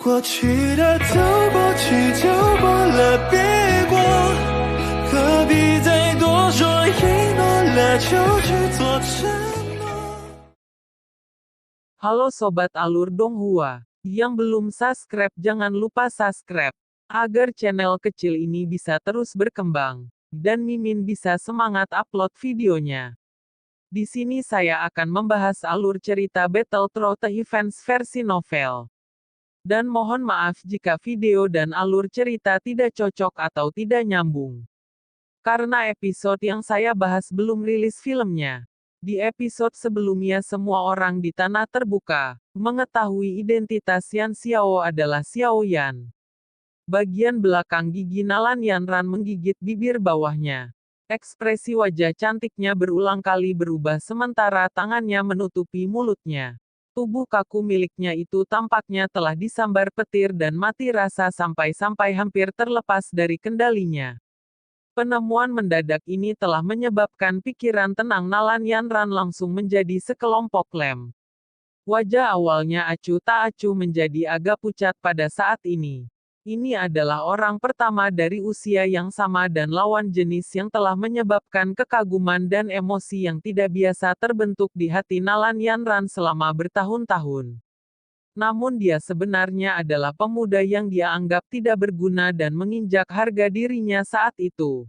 过去的走过去就过了，别过，何必再多说？一诺了就去做承诺。 Halo Sobat Alur Donghua, yang belum subscribe jangan lupa subscribe, agar channel kecil ini bisa terus berkembang, dan Mimin bisa semangat upload videonya. Di sini saya akan membahas alur cerita Battlethrough Events versi novel. Dan mohon maaf jika video dan alur cerita tidak cocok atau tidak nyambung. Karena episode yang saya bahas belum rilis filmnya. Di episode sebelumnya semua orang di tanah terbuka mengetahui identitas Yan Xiao adalah Xiao Yan. Bagian belakang gigi Nalan Yanran menggigit bibir bawahnya. Ekspresi wajah cantiknya berulang kali berubah sementara tangannya menutupi mulutnya. Tubuh kaku miliknya itu tampaknya telah disambar petir dan mati rasa sampai-sampai hampir terlepas dari kendalinya. Penemuan mendadak ini telah menyebabkan pikiran tenang Nalan Yanran langsung menjadi sekelompok lem. Wajah awalnya acuh tak acuh menjadi agak pucat pada saat ini. Ini adalah orang pertama dari usia yang sama dan lawan jenis yang telah menyebabkan kekaguman dan emosi yang tidak biasa terbentuk di hati Nalan Yanran selama bertahun-tahun. Namun dia sebenarnya adalah pemuda yang dia anggap tidak berguna dan menginjak harga dirinya saat itu.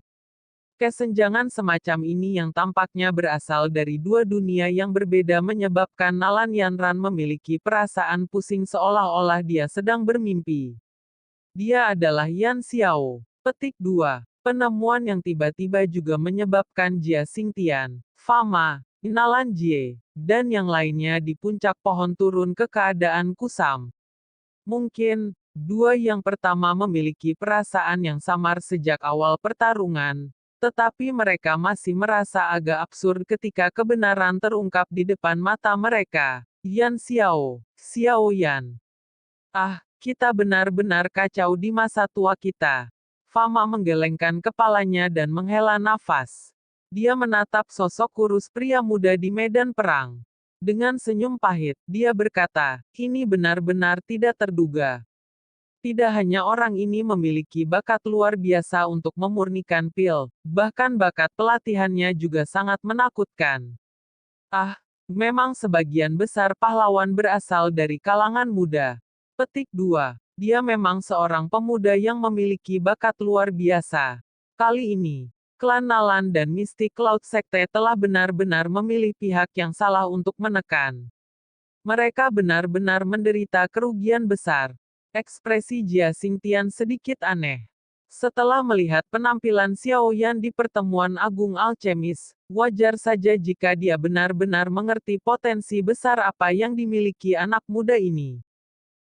Kesenjangan semacam ini yang tampaknya berasal dari dua dunia yang berbeda menyebabkan Nalan Yanran memiliki perasaan pusing seolah-olah dia sedang bermimpi. Dia adalah Yan Xiao. Petik 2. Penemuan yang tiba-tiba juga menyebabkan Jia Xingtian, Fama, Nalan Jie, dan yang lainnya di puncak pohon turun ke keadaan kusam. Mungkin, dua yang pertama memiliki perasaan yang samar sejak awal pertarungan, tetapi mereka masih merasa agak absurd ketika kebenaran terungkap di depan mata mereka. Yan Xiao, Xiao Yan. Ah, kita benar-benar kacau di masa tua kita. Fama menggelengkan kepalanya dan menghela nafas. Dia menatap sosok kurus pria muda di medan perang. Dengan senyum pahit, dia berkata, ini benar-benar tidak terduga. Tidak hanya orang ini memiliki bakat luar biasa untuk memurnikan pil, bahkan bakat pelatihannya juga sangat menakutkan. Ah, memang sebagian besar pahlawan berasal dari kalangan muda. Petik 2. Dia memang seorang pemuda yang memiliki bakat luar biasa. Kali ini, klan Nalan dan Mystic Cloud Sekte telah benar-benar memilih pihak yang salah untuk menekan. Mereka benar-benar menderita kerugian besar. Ekspresi Jia Xingtian sedikit aneh. Setelah melihat penampilan Xiao Yan di pertemuan Agung Alchemis, wajar saja jika dia benar-benar mengerti potensi besar apa yang dimiliki anak muda ini.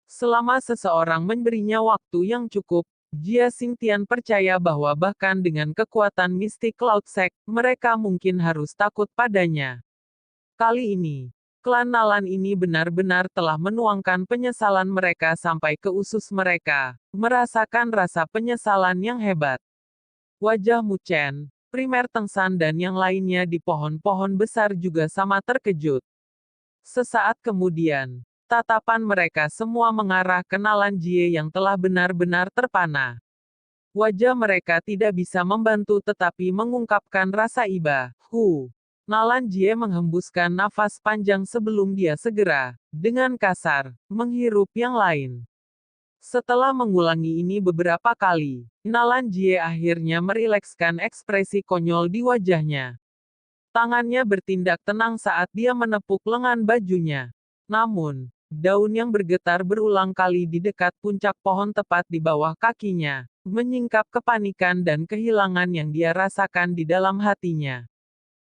Selama seseorang memberinya waktu yang cukup, Jia Xingtian percaya bahwa bahkan dengan kekuatan Mystic Cloud Sect, mereka mungkin harus takut padanya. Kali ini, klan Nalan ini benar-benar telah menuangkan penyesalan mereka sampai ke usus mereka, merasakan rasa penyesalan yang hebat. Wajah Mu Chen, Primer Tengsan dan yang lainnya di pohon-pohon besar juga sama terkejut. Sesaat kemudian, tatapan mereka semua mengarah ke Nalan Jie yang telah benar-benar terpana. Wajah mereka tidak bisa membantu tetapi mengungkapkan rasa iba. Nalan Jie menghembuskan nafas panjang sebelum dia segera, dengan kasar, menghirup yang lain. Setelah mengulangi ini beberapa kali, Nalan Jie akhirnya merilekskan ekspresi konyol di wajahnya. Tangannya bertindak tenang saat dia menepuk lengan bajunya. Namun, daun yang bergetar berulang kali di dekat puncak pohon tepat di bawah kakinya, menyingkap kepanikan dan kehilangan yang dia rasakan di dalam hatinya.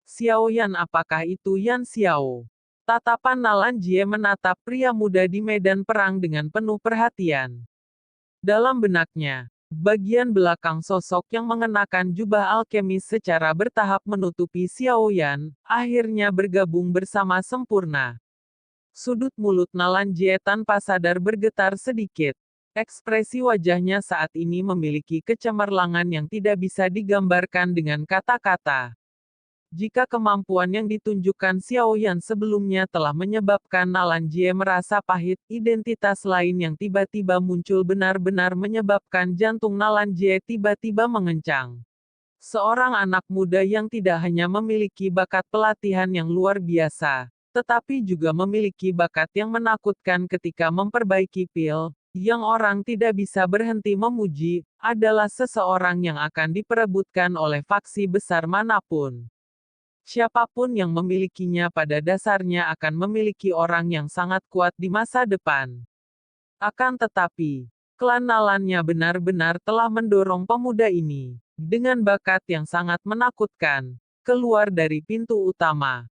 Xiao Yan, apakah itu Yan Xiao? Tatapan Nalan Jie menatap pria muda di medan perang dengan penuh perhatian. Dalam benaknya, bagian belakang sosok yang mengenakan jubah alkemis secara bertahap menutupi Xiao Yan, akhirnya bergabung bersama sempurna. Sudut mulut Nalan Jie tanpa sadar bergetar sedikit. Ekspresi wajahnya saat ini memiliki kecemerlangan yang tidak bisa digambarkan dengan kata-kata. Jika kemampuan yang ditunjukkan Xiao Yan sebelumnya telah menyebabkan Nalan Jie merasa pahit, identitas lain yang tiba-tiba muncul benar-benar menyebabkan jantung Nalan Jie tiba-tiba mengencang. Seorang anak muda yang tidak hanya memiliki bakat pelatihan yang luar biasa, tetapi juga memiliki bakat yang menakutkan ketika memperbaiki pil, yang orang tidak bisa berhenti memuji, adalah seseorang yang akan diperebutkan oleh faksi besar manapun. Siapapun yang memilikinya pada dasarnya akan memiliki orang yang sangat kuat di masa depan. Akan tetapi, klan Nalannya benar-benar telah mendorong pemuda ini, dengan bakat yang sangat menakutkan, keluar dari pintu utama.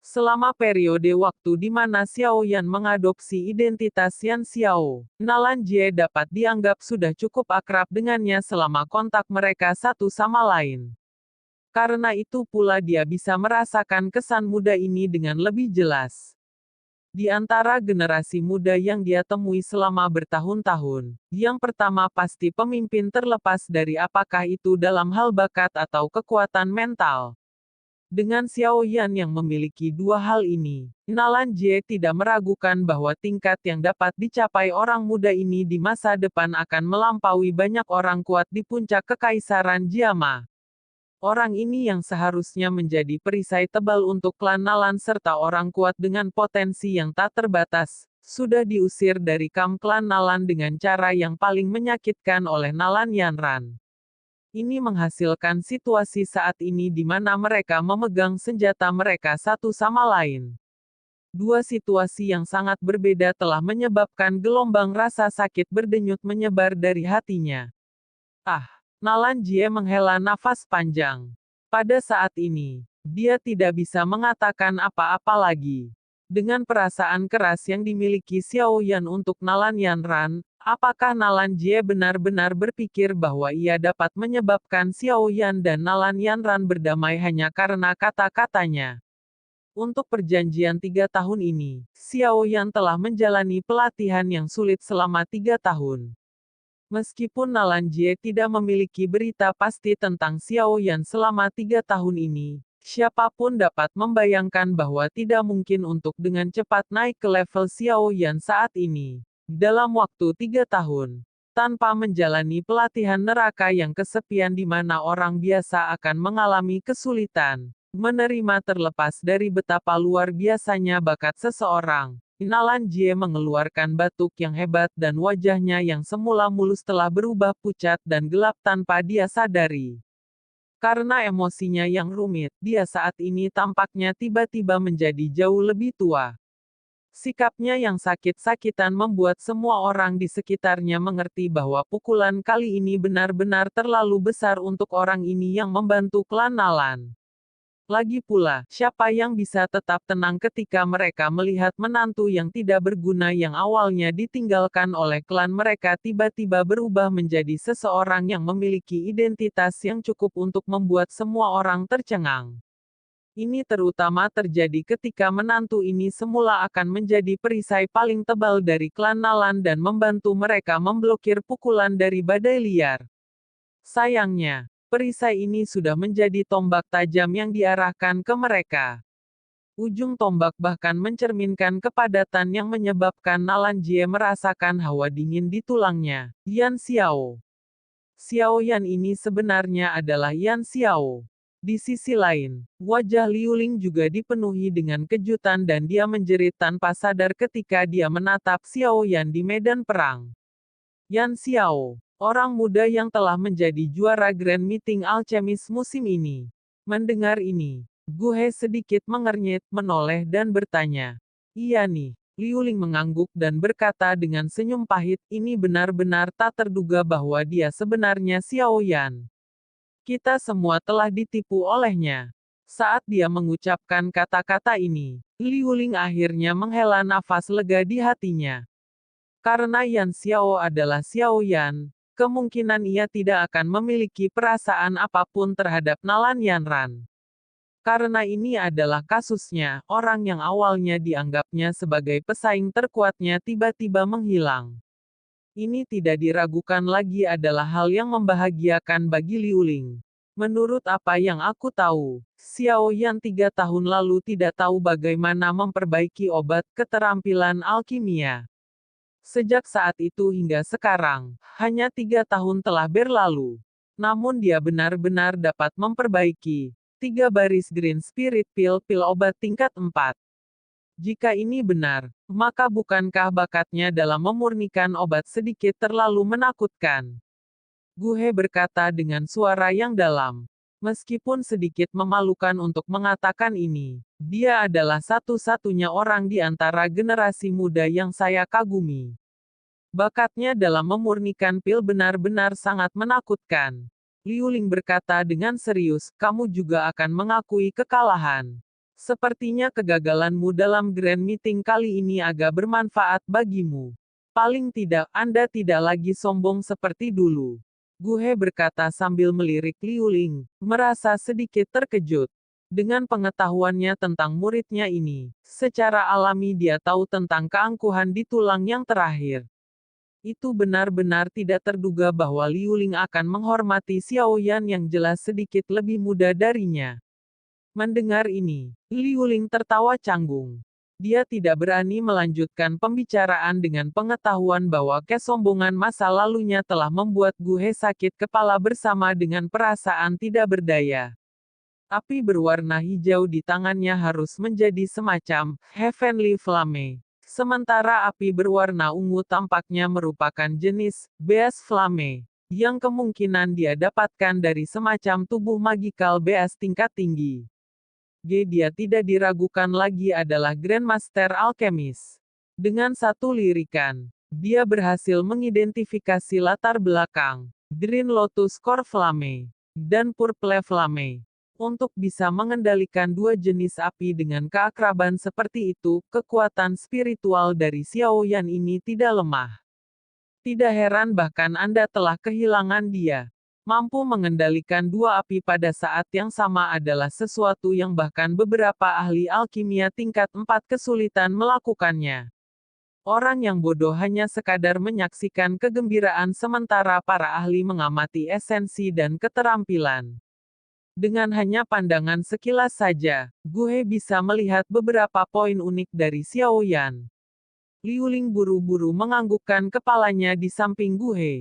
Selama periode waktu di mana Xiao Yan mengadopsi identitas Yan Xiao, Nalan Jie dapat dianggap sudah cukup akrab dengannya selama kontak mereka satu sama lain. Karena itu pula dia bisa merasakan kesan muda ini dengan lebih jelas. Di antara generasi muda yang dia temui selama bertahun-tahun, yang pertama pasti pemimpin terlepas dari apakah itu dalam hal bakat atau kekuatan mental. Dengan Xiao Yan yang memiliki dua hal ini, Nalan Jie tidak meragukan bahwa tingkat yang dapat dicapai orang muda ini di masa depan akan melampaui banyak orang kuat di puncak kekaisaran Jiama. Orang ini yang seharusnya menjadi perisai tebal untuk klan Nalan serta orang kuat dengan potensi yang tak terbatas, sudah diusir dari kamp klan Nalan dengan cara yang paling menyakitkan oleh Nalan Yanran. Ini menghasilkan situasi saat ini di mana mereka memegang senjata mereka satu sama lain. Dua situasi yang sangat berbeda telah menyebabkan gelombang rasa sakit berdenyut menyebar dari hatinya. Nalan Jie menghela nafas panjang. Pada saat ini, dia tidak bisa mengatakan apa-apa lagi. Dengan perasaan keras yang dimiliki Xiao Yan untuk Nalan Yanran, apakah Nalan Jie benar-benar berpikir bahwa ia dapat menyebabkan Xiao Yan dan Nalan Yanran berdamai hanya karena kata-katanya? Untuk perjanjian 3 tahun ini, Xiao Yan telah menjalani pelatihan yang sulit selama 3 tahun. Meskipun Nalan Jie tidak memiliki berita pasti tentang Xiao Yan selama 3 tahun ini, siapapun dapat membayangkan bahwa tidak mungkin untuk dengan cepat naik ke level Xiao Yan saat ini. Dalam waktu 3 tahun, tanpa menjalani pelatihan neraka yang kesepian di mana orang biasa akan mengalami kesulitan, menerima terlepas dari betapa luar biasanya bakat seseorang. Nalan Jie mengeluarkan batuk yang hebat dan wajahnya yang semula mulus telah berubah pucat dan gelap tanpa dia sadari. Karena emosinya yang rumit, dia saat ini tampaknya tiba-tiba menjadi jauh lebih tua. Sikapnya yang sakit-sakitan membuat semua orang di sekitarnya mengerti bahwa pukulan kali ini benar-benar terlalu besar untuk orang ini yang membantu klan Nalan. Lagi pula, siapa yang bisa tetap tenang ketika mereka melihat menantu yang tidak berguna yang awalnya ditinggalkan oleh klan mereka tiba-tiba berubah menjadi seseorang yang memiliki identitas yang cukup untuk membuat semua orang tercengang. Ini terutama terjadi ketika menantu ini semula akan menjadi perisai paling tebal dari klan Nalan dan membantu mereka memblokir pukulan dari badai liar. Sayangnya, perisai ini sudah menjadi tombak tajam yang diarahkan ke mereka. Ujung tombak bahkan mencerminkan kepadatan yang menyebabkan Nalan Jie merasakan hawa dingin di tulangnya. Yan Xiao. Xiao Yan ini sebenarnya adalah Yan Xiao. Di sisi lain, wajah Liu Ling juga dipenuhi dengan kejutan dan dia menjerit tanpa sadar ketika dia menatap Xiao Yan di medan perang. Yan Xiao, orang muda yang telah menjadi juara Grand Meeting Alchemist musim ini. Mendengar ini, Gu He sedikit mengernyit, menoleh dan bertanya. Iya nih, Liu Ling mengangguk dan berkata dengan senyum pahit, ini benar-benar tak terduga bahwa dia sebenarnya Xiao Yan. Kita semua telah ditipu olehnya. Saat dia mengucapkan kata-kata ini, Liu Ling akhirnya menghela nafas lega di hatinya. Karena Yan Xiao adalah Xiao Yan, kemungkinan ia tidak akan memiliki perasaan apapun terhadap Nalan Yanran. Karena ini adalah kasusnya, orang yang awalnya dianggapnya sebagai pesaing terkuatnya tiba-tiba menghilang. Ini tidak diragukan lagi adalah hal yang membahagiakan bagi Liu Ling. Menurut apa yang aku tahu, Xiao Yan 3 tahun lalu tidak tahu bagaimana memperbaiki obat keterampilan alkimia. Sejak saat itu hingga sekarang, hanya 3 tahun telah berlalu. Namun dia benar-benar dapat memperbaiki 3 baris Green Spirit pil obat tingkat 4. Jika ini benar, maka bukankah bakatnya dalam memurnikan obat sedikit terlalu menakutkan? Gu He berkata dengan suara yang dalam. Meskipun sedikit memalukan untuk mengatakan ini, dia adalah satu-satunya orang di antara generasi muda yang saya kagumi. Bakatnya dalam memurnikan pil benar-benar sangat menakutkan. Liu Ling berkata dengan serius, kamu juga akan mengakui kekalahan. Sepertinya kegagalanmu dalam Grand Meeting kali ini agak bermanfaat bagimu. Paling tidak, Anda tidak lagi sombong seperti dulu. Gu He berkata sambil melirik Liu Ling, merasa sedikit terkejut. Dengan pengetahuannya tentang muridnya ini, secara alami dia tahu tentang keangkuhan di tulang yang terakhir. Itu benar-benar tidak terduga bahwa Liu Ling akan menghormati Xiao Yan yang jelas sedikit lebih muda darinya. Mendengar ini, Liu Ling tertawa canggung. Dia tidak berani melanjutkan pembicaraan dengan pengetahuan bahwa kesombongan masa lalunya telah membuat Gu He sakit kepala bersama dengan perasaan tidak berdaya. Api berwarna hijau di tangannya harus menjadi semacam Heavenly Flame. Sementara api berwarna ungu tampaknya merupakan jenis Beast Flame, yang kemungkinan dia dapatkan dari semacam tubuh magical Beast tingkat tinggi. Dia tidak diragukan lagi adalah Grandmaster Alchemist. Dengan satu lirikan, dia berhasil mengidentifikasi latar belakang, Green Lotus Core Flame, dan Purple Flame. Untuk bisa mengendalikan dua jenis api dengan keakraban seperti itu, kekuatan spiritual dari Xiao Yan ini tidak lemah. Tidak heran bahkan Anda telah kehilangan dia. Mampu mengendalikan dua api pada saat yang sama adalah sesuatu yang bahkan beberapa ahli alkimia tingkat 4 kesulitan melakukannya. Orang yang bodoh hanya sekadar menyaksikan kegembiraan sementara para ahli mengamati esensi dan keterampilan. Dengan hanya pandangan sekilas saja, Gu He bisa melihat beberapa poin unik dari Xiao Yan. Liu Ling buru-buru menganggukkan kepalanya di samping Gu He.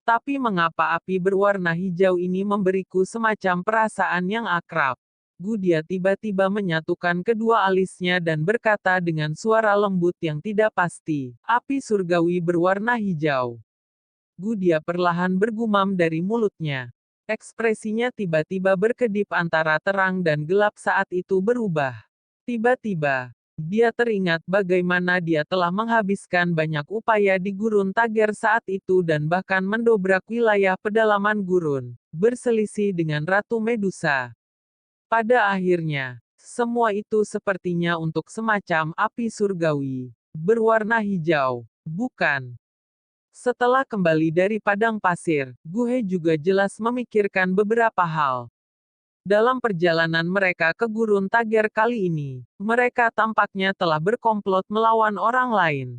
Tapi mengapa api berwarna hijau ini memberiku semacam perasaan yang akrab? Dia tiba-tiba menyatukan kedua alisnya dan berkata dengan suara lembut yang tidak pasti, api surgawi berwarna hijau. Dia perlahan bergumam dari mulutnya. Ekspresinya tiba-tiba berkedip antara terang dan gelap saat itu berubah. Tiba-tiba, dia teringat bagaimana dia telah menghabiskan banyak upaya di Gurun Tager saat itu dan bahkan mendobrak wilayah pedalaman gurun, berselisih dengan Ratu Medusa. Pada akhirnya, semua itu sepertinya untuk semacam api surgawi, berwarna hijau, bukan? Setelah kembali dari padang pasir, Gu He juga jelas memikirkan beberapa hal. Dalam perjalanan mereka ke Gurun Tager kali ini, mereka tampaknya telah berkomplot melawan orang lain.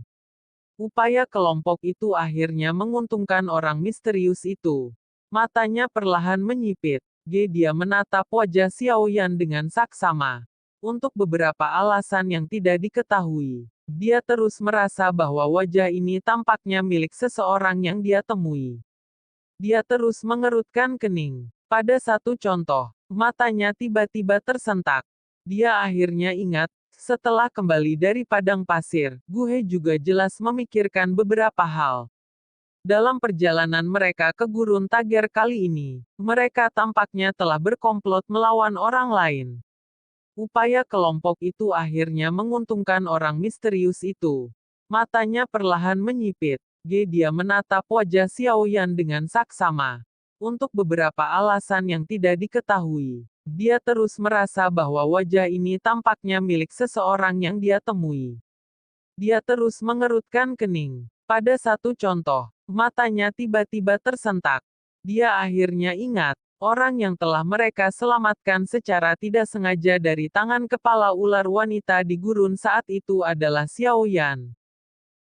Upaya kelompok itu akhirnya menguntungkan orang misterius itu. Matanya perlahan menyipit. Dia menatap wajah Xiao Yan dengan saksama. Untuk beberapa alasan yang tidak diketahui, dia terus merasa bahwa wajah ini tampaknya milik seseorang yang dia temui. Dia terus mengerutkan kening. Pada satu contoh, matanya tiba-tiba tersentak. Dia akhirnya ingat, setelah kembali dari padang pasir, Gu He juga jelas memikirkan beberapa hal. Dalam perjalanan mereka ke Gurun Tager kali ini, mereka tampaknya telah berkomplot melawan orang lain. Upaya kelompok itu akhirnya menguntungkan orang misterius itu. Matanya perlahan menyipit. Dia menatap wajah Xiao Yan dengan saksama. Untuk beberapa alasan yang tidak diketahui, dia terus merasa bahwa wajah ini tampaknya milik seseorang yang dia temui. Dia terus mengerutkan kening. Pada satu contoh, matanya tiba-tiba tersentak. Dia akhirnya ingat, orang yang telah mereka selamatkan secara tidak sengaja dari tangan kepala ular wanita di gurun saat itu adalah Xiao Yan.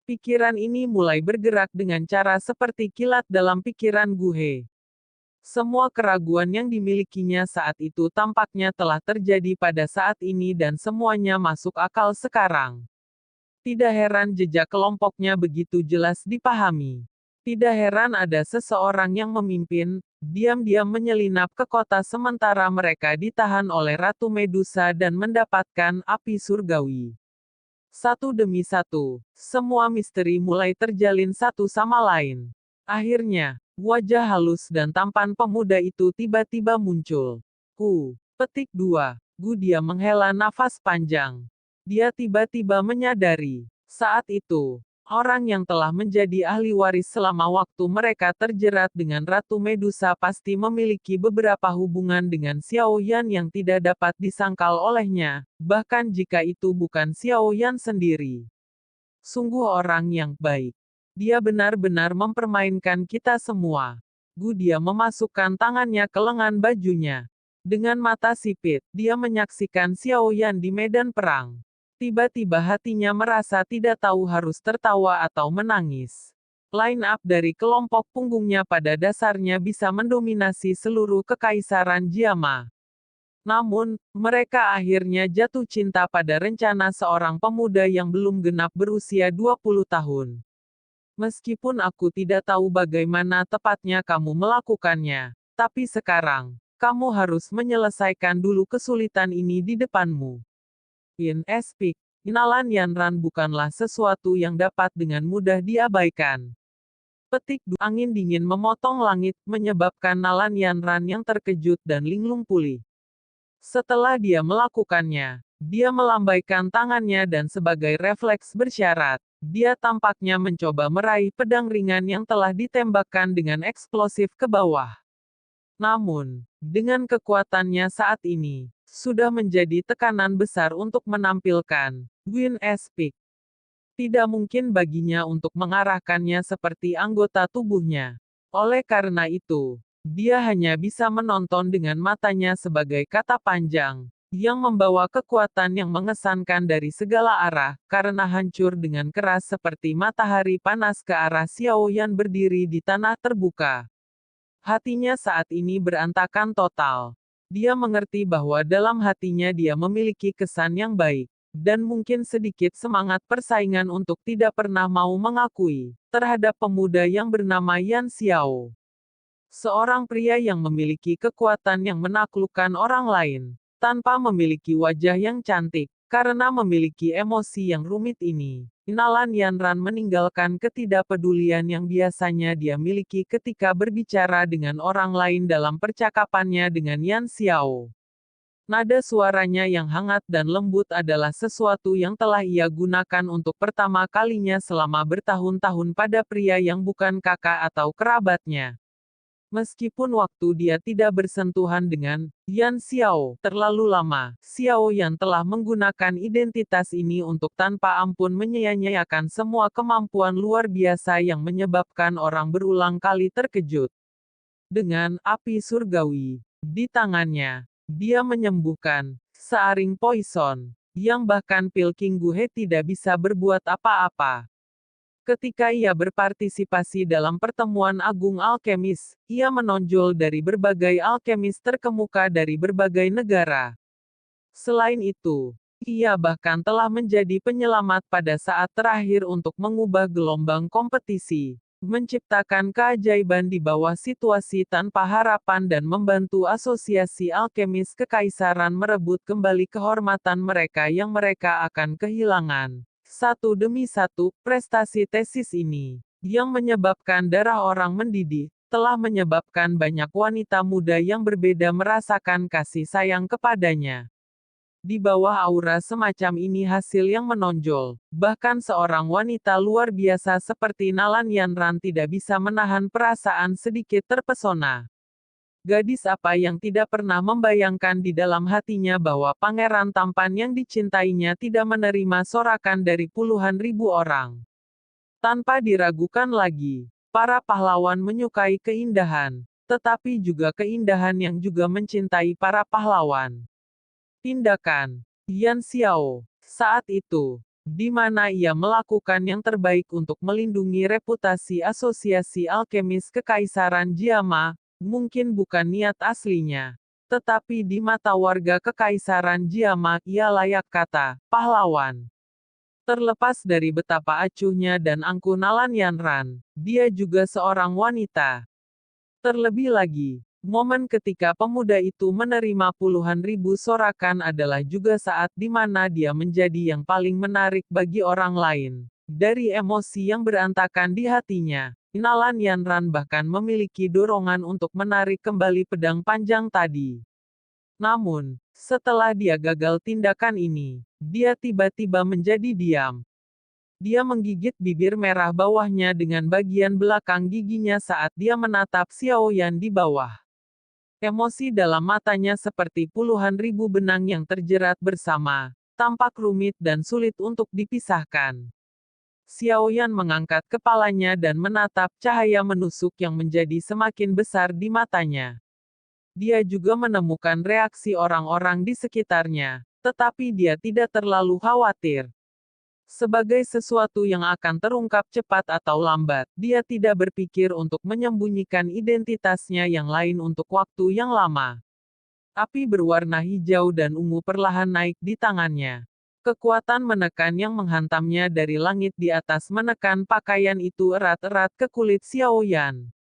Pikiran ini mulai bergerak dengan cara seperti kilat dalam pikiran Gu He. Semua keraguan yang dimilikinya saat itu tampaknya telah terjadi pada saat ini dan semuanya masuk akal sekarang. Tidak heran jejak kelompoknya begitu jelas dipahami. Tidak heran ada seseorang yang memimpin, diam-diam menyelinap ke kota sementara mereka ditahan oleh Ratu Medusa dan mendapatkan api surgawi. Satu demi satu, semua misteri mulai terjalin satu sama lain. Akhirnya, wajah halus dan tampan pemuda itu tiba-tiba muncul. Petik 2. Dia menghela nafas panjang. Dia tiba-tiba menyadari, saat itu, orang yang telah menjadi ahli waris selama waktu mereka terjerat dengan Ratu Medusa pasti memiliki beberapa hubungan dengan Xiao Yan yang tidak dapat disangkal olehnya, bahkan jika itu bukan Xiao Yan sendiri. Sungguh orang yang baik. Dia benar-benar mempermainkan kita semua. Dia memasukkan tangannya ke lengan bajunya. Dengan mata sipit, dia menyaksikan Xiao Yan di medan perang. Tiba-tiba hatinya merasa tidak tahu harus tertawa atau menangis. Line up dari kelompok punggungnya pada dasarnya bisa mendominasi seluruh kekaisaran Jiama. Namun, mereka akhirnya jatuh cinta pada rencana seorang pemuda yang belum genap berusia 20 tahun. Meskipun aku tidak tahu bagaimana tepatnya kamu melakukannya, tapi sekarang, kamu harus menyelesaikan dulu kesulitan ini di depanmu. Speak. Kenalan Yanran bukanlah sesuatu yang dapat dengan mudah diabaikan. Petik 2. Angin dingin memotong langit, menyebabkan Nalan Yanran yang terkejut dan linglung pulih. Setelah dia melakukannya, dia melambaikan tangannya dan sebagai refleks bersyarat, dia tampaknya mencoba meraih pedang ringan yang telah ditembakkan dengan eksplosif ke bawah. Namun, dengan kekuatannya saat ini, sudah menjadi tekanan besar untuk menampilkan Speak. Tidak mungkin baginya untuk mengarahkannya seperti anggota tubuhnya. Oleh karena itu, dia hanya bisa menonton dengan matanya sebagai kata panjang, yang membawa kekuatan yang mengesankan dari segala arah, karena hancur dengan keras seperti matahari panas ke arah Xiao Yan berdiri di tanah terbuka. Hatinya saat ini berantakan total. Dia mengerti bahwa dalam hatinya dia memiliki kesan yang baik, dan mungkin sedikit semangat persaingan untuk tidak pernah mau mengakui, terhadap pemuda yang bernama Yan Xiao. Seorang pria yang memiliki kekuatan yang menaklukkan orang lain, tanpa memiliki wajah yang cantik, karena memiliki emosi yang rumit ini. Nalan Yanran meninggalkan ketidakpedulian yang biasanya dia miliki ketika berbicara dengan orang lain dalam percakapannya dengan Yan Xiao. Nada suaranya yang hangat dan lembut adalah sesuatu yang telah ia gunakan untuk pertama kalinya selama bertahun-tahun pada pria yang bukan kakak atau kerabatnya. Meskipun waktu dia tidak bersentuhan dengan Yan Xiao terlalu lama, Xiao Yan telah menggunakan identitas ini untuk tanpa ampun menyia-nyiakan semua kemampuan luar biasa yang menyebabkan orang berulang kali terkejut. Dengan api surgawi di tangannya, dia menyembuhkan searing poison, yang bahkan pil King Guhe tidak bisa berbuat apa-apa. Ketika ia berpartisipasi dalam pertemuan agung alkemis, ia menonjol dari berbagai alkemis terkemuka dari berbagai negara. Selain itu, ia bahkan telah menjadi penyelamat pada saat terakhir untuk mengubah gelombang kompetisi, menciptakan keajaiban di bawah situasi tanpa harapan dan membantu asosiasi alkemis kekaisaran merebut kembali kehormatan mereka yang mereka akan kehilangan. Satu demi satu, prestasi tesis ini, yang menyebabkan darah orang mendidih, telah menyebabkan banyak wanita muda yang berbeda merasakan kasih sayang kepadanya. Di bawah aura semacam ini hasil yang menonjol, bahkan seorang wanita luar biasa seperti Nalan Yanran tidak bisa menahan perasaan sedikit terpesona. Gadis apa yang tidak pernah membayangkan di dalam hatinya bahwa pangeran tampan yang dicintainya tidak menerima sorakan dari puluhan ribu orang. Tanpa diragukan lagi, para pahlawan menyukai keindahan, tetapi juga keindahan yang juga mencintai para pahlawan. Tindakan Yan Xiao saat itu, di mana ia melakukan yang terbaik untuk melindungi reputasi Asosiasi Alkemis Kekaisaran Jiama, Mungkin bukan niat aslinya. Tetapi di mata warga Kekaisaran Jiama, ia layak kata, pahlawan. Terlepas dari betapa acuhnya dan angkuh Nalan Yanran, dia juga seorang wanita. Terlebih lagi, momen ketika pemuda itu menerima puluhan ribu sorakan adalah juga saat di mana dia menjadi yang paling menarik bagi orang lain. Dari emosi yang berantakan di hatinya, Nalan Yanran bahkan memiliki dorongan untuk menarik kembali pedang panjang tadi. Namun, setelah dia gagal tindakan ini, dia tiba-tiba menjadi diam. Dia menggigit bibir merah bawahnya dengan bagian belakang giginya saat dia menatap Xiao Yan di bawah. Emosi dalam matanya seperti puluhan ribu benang yang terjerat bersama, tampak rumit dan sulit untuk dipisahkan. Xiao Yan mengangkat kepalanya dan menatap cahaya menusuk yang menjadi semakin besar di matanya. Dia juga menemukan reaksi orang-orang di sekitarnya, tetapi dia tidak terlalu khawatir. Sebagai sesuatu yang akan terungkap cepat atau lambat, dia tidak berpikir untuk menyembunyikan identitasnya yang lain untuk waktu yang lama. Api berwarna hijau dan ungu perlahan naik di tangannya. Kekuatan menekan yang menghantamnya dari langit di atas menekan pakaian itu erat-erat ke kulit Xiao Yan.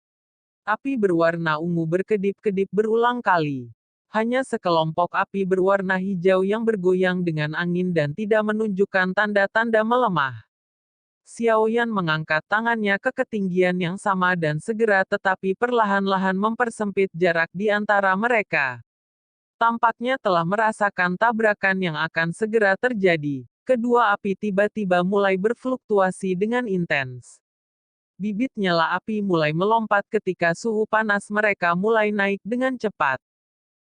Api berwarna ungu berkedip-kedip berulang kali. Hanya sekelompok api berwarna hijau yang bergoyang dengan angin dan tidak menunjukkan tanda-tanda melemah. Xiao Yan mengangkat tangannya ke ketinggian yang sama dan segera tetapi perlahan-lahan mempersempit jarak di antara mereka. Tampaknya telah merasakan tabrakan yang akan segera terjadi. Kedua api tiba-tiba mulai berfluktuasi dengan intens. Bibit nyala api mulai melompat ketika suhu panas mereka mulai naik dengan cepat.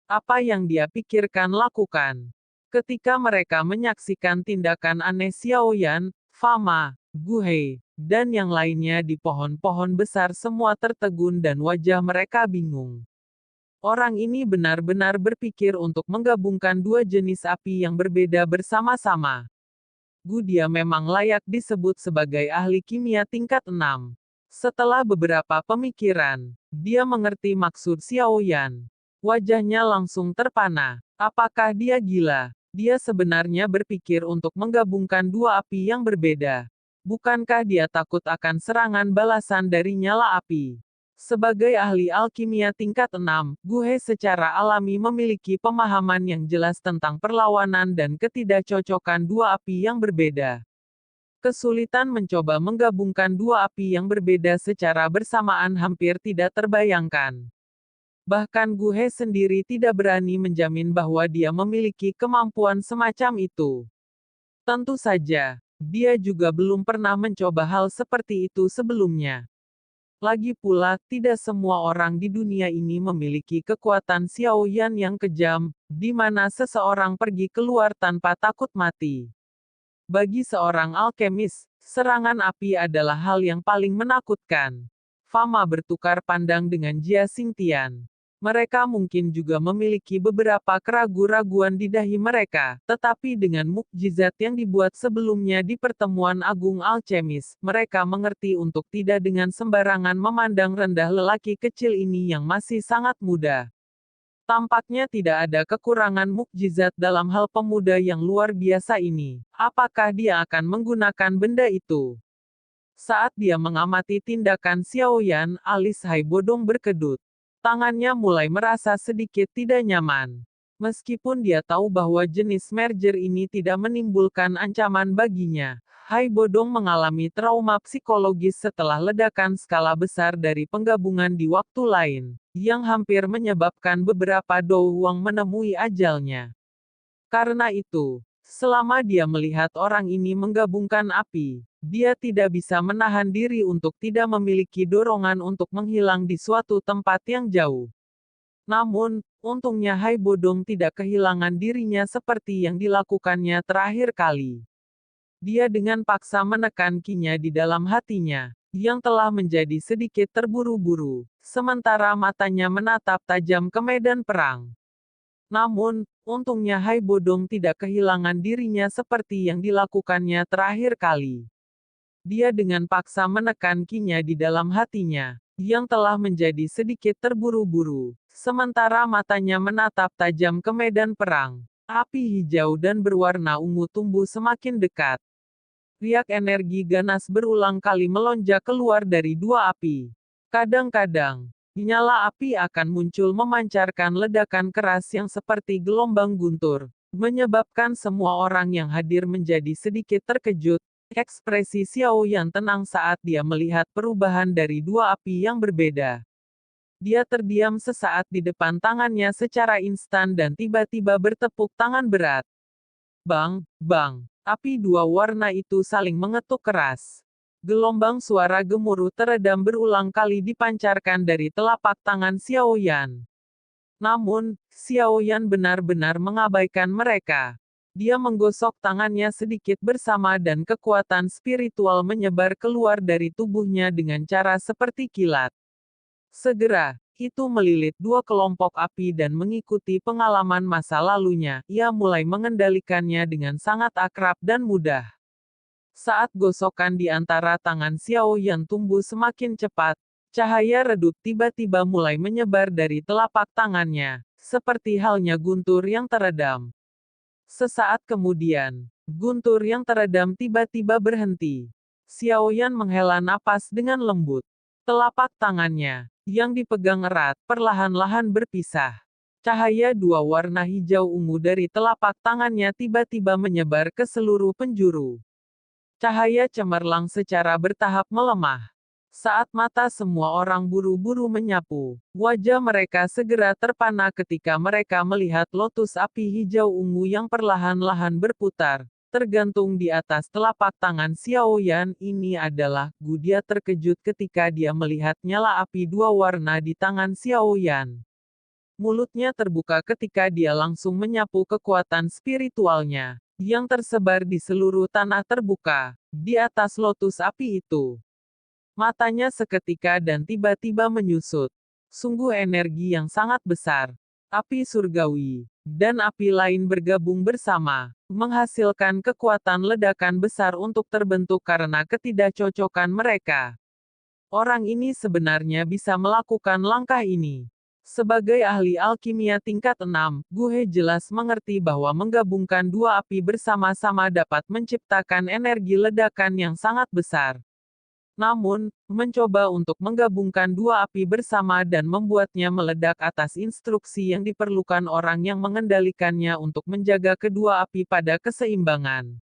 Apa yang dia pikirkan lakukan. Ketika mereka menyaksikan tindakan aneh Xiao Yan, Fama, Gu Hei, dan yang lainnya di pohon-pohon besar semua tertegun dan wajah mereka bingung. Orang ini benar-benar berpikir untuk menggabungkan dua jenis api yang berbeda bersama-sama. Dia memang layak disebut sebagai ahli kimia tingkat 6. Setelah beberapa pemikiran, dia mengerti maksud Xiao Yan. Wajahnya langsung terpana. Apakah dia gila? Dia sebenarnya berpikir untuk menggabungkan dua api yang berbeda. Bukankah dia takut akan serangan balasan dari nyala api? Sebagai ahli alkimia tingkat 6, Gu Hei secara alami memiliki pemahaman yang jelas tentang perlawanan dan ketidakcocokan dua api yang berbeda. Kesulitan mencoba menggabungkan dua api yang berbeda secara bersamaan hampir tidak terbayangkan. Bahkan Gu Hei sendiri tidak berani menjamin bahwa dia memiliki kemampuan semacam itu. Tentu saja, dia juga belum pernah mencoba hal seperti itu sebelumnya. Lagi pula, tidak semua orang di dunia ini memiliki kekuatan Xiao Yan yang kejam, di mana seseorang pergi keluar tanpa takut mati. Bagi seorang alkemis, serangan api adalah hal yang paling menakutkan. Fama bertukar pandang dengan Jia Xingtian. Mereka mungkin juga memiliki beberapa keraguan-raguan di dahi mereka, tetapi dengan mukjizat yang dibuat sebelumnya di pertemuan agung alkemis, mereka mengerti untuk tidak dengan sembarangan memandang rendah lelaki kecil ini yang masih sangat muda. Tampaknya tidak ada kekurangan mukjizat dalam hal pemuda yang luar biasa ini. Apakah dia akan menggunakan benda itu? Saat dia mengamati tindakan Xiao Yan, alis Hai Bodong berkedut. Tangannya mulai merasa sedikit tidak nyaman. Meskipun dia tahu bahwa jenis merger ini tidak menimbulkan ancaman baginya, Hai Bodong mengalami trauma psikologis setelah ledakan skala besar dari penggabungan di waktu lain, yang hampir menyebabkan beberapa Douwang menemui ajalnya. Karena itu, selama dia melihat orang ini menggabungkan api, dia tidak bisa menahan diri untuk tidak memiliki dorongan untuk menghilang di suatu tempat yang jauh. Namun, untungnya Hai Bodong tidak kehilangan dirinya seperti yang dilakukannya terakhir kali. Dia dengan paksa menekan kinya di dalam hatinya, yang telah menjadi sedikit terburu-buru, sementara matanya menatap tajam ke medan perang. Namun, untungnya Hai Bodong tidak kehilangan dirinya seperti yang dilakukannya terakhir kali. Dia dengan paksa menekan kinya di dalam hatinya, yang telah menjadi sedikit terburu-buru. Sementara matanya menatap tajam ke medan perang. Api hijau dan berwarna ungu tumbuh semakin dekat. Riak energi ganas berulang kali melonjak keluar dari dua api. Kadang-kadang, nyala api akan muncul memancarkan ledakan keras yang seperti gelombang guntur, menyebabkan semua orang yang hadir menjadi sedikit terkejut. Ekspresi Xiao Yan tenang saat dia melihat perubahan dari dua api yang berbeda. Dia terdiam sesaat di depan tangannya secara instan dan tiba-tiba bertepuk tangan berat. Bang, bang. Api dua warna itu saling mengetuk keras. Gelombang suara gemuruh teredam berulang kali dipancarkan dari telapak tangan Xiao Yan. Namun, Xiao Yan benar-benar mengabaikan mereka. Dia menggosok tangannya sedikit bersama dan kekuatan spiritual menyebar keluar dari tubuhnya dengan cara seperti kilat. Segera, itu melilit dua kelompok api dan mengikuti pengalaman masa lalunya, ia mulai mengendalikannya dengan sangat akrab dan mudah. Saat gosokan di antara tangan Xiao Yan tumbuh semakin cepat, cahaya redup tiba-tiba mulai menyebar dari telapak tangannya, seperti halnya guntur yang teredam. Sesaat kemudian, guntur yang teredam tiba-tiba berhenti. Xiao Yan menghela napas dengan lembut. Telapak tangannya, yang dipegang erat, perlahan-lahan berpisah. Cahaya dua warna hijau ungu dari telapak tangannya tiba-tiba menyebar ke seluruh penjuru. Cahaya cemerlang secara bertahap melemah. Saat mata semua orang buru-buru menyapu, wajah mereka segera terpana ketika mereka melihat lotus api hijau ungu yang perlahan-lahan berputar, tergantung di atas telapak tangan Xiao Yan. Ini adalah, dia terkejut ketika dia melihat nyala api dua warna di tangan Xiao Yan. Mulutnya terbuka ketika dia langsung menyapu kekuatan spiritualnya, yang tersebar di seluruh tanah terbuka, di atas lotus api itu. Matanya seketika dan tiba-tiba menyusut. Sungguh energi yang sangat besar. Api surgawi dan api lain bergabung bersama, menghasilkan kekuatan ledakan besar untuk terbentuk karena ketidakcocokan mereka. Orang ini sebenarnya bisa melakukan langkah ini. Sebagai ahli alkimia tingkat 6, Gue jelas mengerti bahwa menggabungkan dua api bersama-sama dapat menciptakan energi ledakan yang sangat besar. Namun, mencoba untuk menggabungkan dua api bersama dan membuatnya meledak atas instruksi yang diperlukan orang yang mengendalikannya untuk menjaga kedua api pada keseimbangan.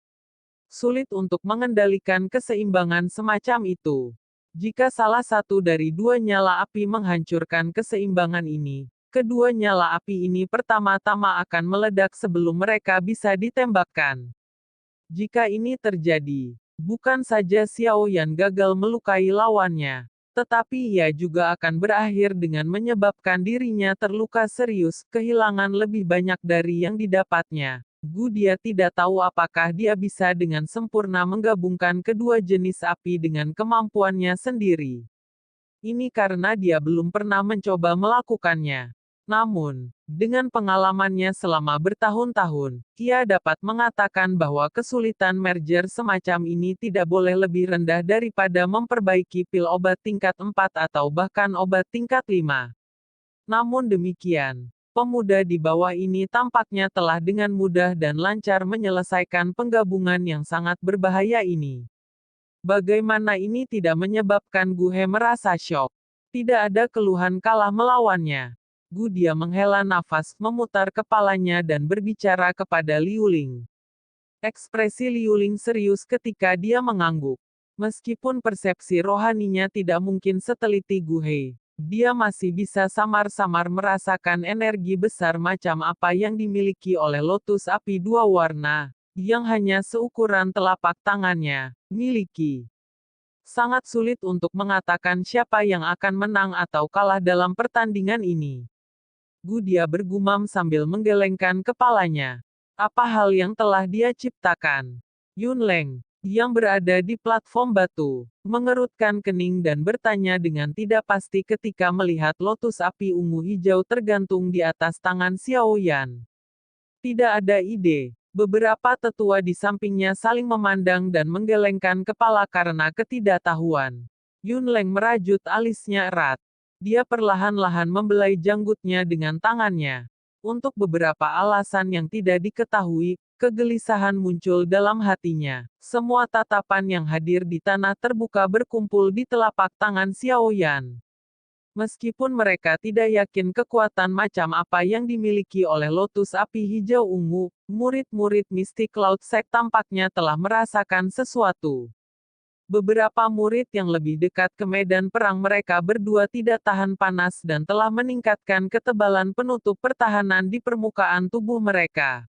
Sulit untuk mengendalikan keseimbangan semacam itu. Jika salah satu dari dua nyala api menghancurkan keseimbangan ini, kedua nyala api ini pertama-tama akan meledak sebelum mereka bisa ditembakkan. Jika ini terjadi, bukan saja Xiao Yan gagal melukai lawannya, tetapi ia juga akan berakhir dengan menyebabkan dirinya terluka serius, kehilangan lebih banyak dari yang didapatnya. Dia tidak tahu apakah dia bisa dengan sempurna menggabungkan kedua jenis api dengan kemampuannya sendiri. Ini karena dia belum pernah mencoba melakukannya. Namun, dengan pengalamannya selama bertahun-tahun, ia dapat mengatakan bahwa kesulitan merger semacam ini tidak boleh lebih rendah daripada memperbaiki pil obat tingkat 4 atau bahkan obat tingkat 5. Namun demikian, pemuda di bawah ini tampaknya telah dengan mudah dan lancar menyelesaikan penggabungan yang sangat berbahaya ini. Bagaimana ini tidak menyebabkan Gue merasa syok? Tidak ada keluhan kalah melawannya. Dia menghela nafas, memutar kepalanya dan berbicara kepada Liu Ling. Ekspresi Liu Ling serius ketika dia mengangguk. Meskipun persepsi rohaninya tidak mungkin seteliti Gue, dia masih bisa samar-samar merasakan energi besar macam apa yang dimiliki oleh lotus api dua warna, yang hanya seukuran telapak tangannya, miliki. Sangat sulit untuk mengatakan siapa yang akan menang atau kalah dalam pertandingan ini. Dia bergumam sambil menggelengkan kepalanya. Apa hal yang telah dia ciptakan? Yun Leng, yang berada di platform batu, mengerutkan kening dan bertanya dengan tidak pasti ketika melihat lotus api ungu hijau tergantung di atas tangan Xiao Yan. Tidak ada ide. Beberapa tetua di sampingnya saling memandang dan menggelengkan kepala karena ketidaktahuan. Yunleng merajut alisnya erat. Dia perlahan-lahan membelai janggutnya dengan tangannya. Untuk beberapa alasan yang tidak diketahui, kegelisahan muncul dalam hatinya. Semua tatapan yang hadir di tanah terbuka berkumpul di telapak tangan Xiaoyan. Meskipun mereka tidak yakin kekuatan macam apa yang dimiliki oleh Lotus Api Hijau Ungu, murid-murid Mystic Cloud Sect tampaknya telah merasakan sesuatu. Beberapa murid yang lebih dekat ke medan perang mereka berdua tidak tahan panas dan telah meningkatkan ketebalan penutup pertahanan di permukaan tubuh mereka.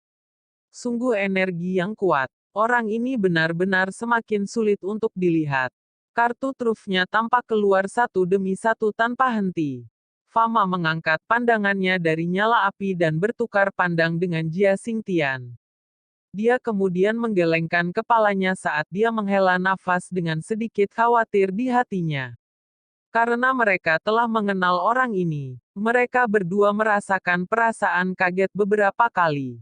Sungguh energi yang kuat. Orang ini benar-benar semakin sulit untuk dilihat. Kartu trufnya tampak keluar satu demi satu tanpa henti. Fama mengangkat pandangannya dari nyala api dan bertukar pandang dengan Jia Xingtian. Dia kemudian menggelengkan kepalanya saat dia menghela nafas dengan sedikit khawatir di hatinya. Karena mereka telah mengenal orang ini, mereka berdua merasakan perasaan kaget beberapa kali.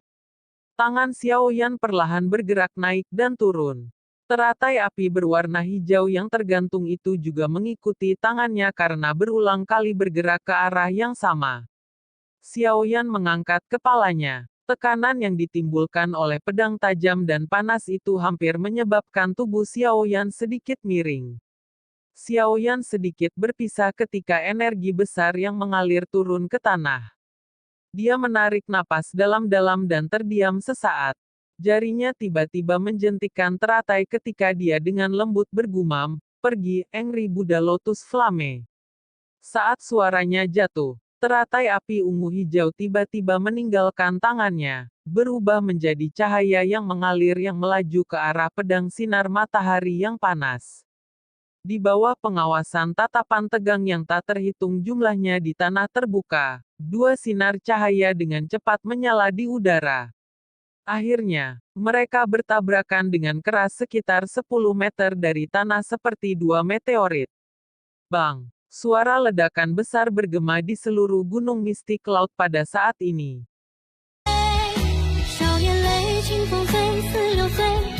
Tangan Xiaoyan perlahan bergerak naik dan turun. Teratai api berwarna hijau yang tergantung itu juga mengikuti tangannya karena berulang kali bergerak ke arah yang sama. Xiaoyan mengangkat kepalanya. Tekanan yang ditimbulkan oleh pedang tajam dan panas itu hampir menyebabkan tubuh Xiaoyan sedikit miring. Xiaoyan sedikit berpisah ketika energi besar yang mengalir turun ke tanah. Dia menarik napas dalam-dalam dan terdiam sesaat. Jarinya tiba-tiba menjentikkan teratai ketika dia dengan lembut bergumam, "Pergi, Angry Buddha Lotus Flame." Saat suaranya jatuh, teratai api ungu hijau tiba-tiba meninggalkan tangannya, berubah menjadi cahaya yang mengalir yang melaju ke arah pedang sinar matahari yang panas. Di bawah pengawasan tatapan tegang yang tak terhitung jumlahnya di tanah terbuka, dua sinar cahaya dengan cepat menyala di udara. Akhirnya, mereka bertabrakan dengan keras sekitar 10 meter dari tanah seperti dua meteorit. Bang! Suara ledakan besar bergema di seluruh gunung Mystic Cloud pada saat ini. 少年泪，清风飞，似流水。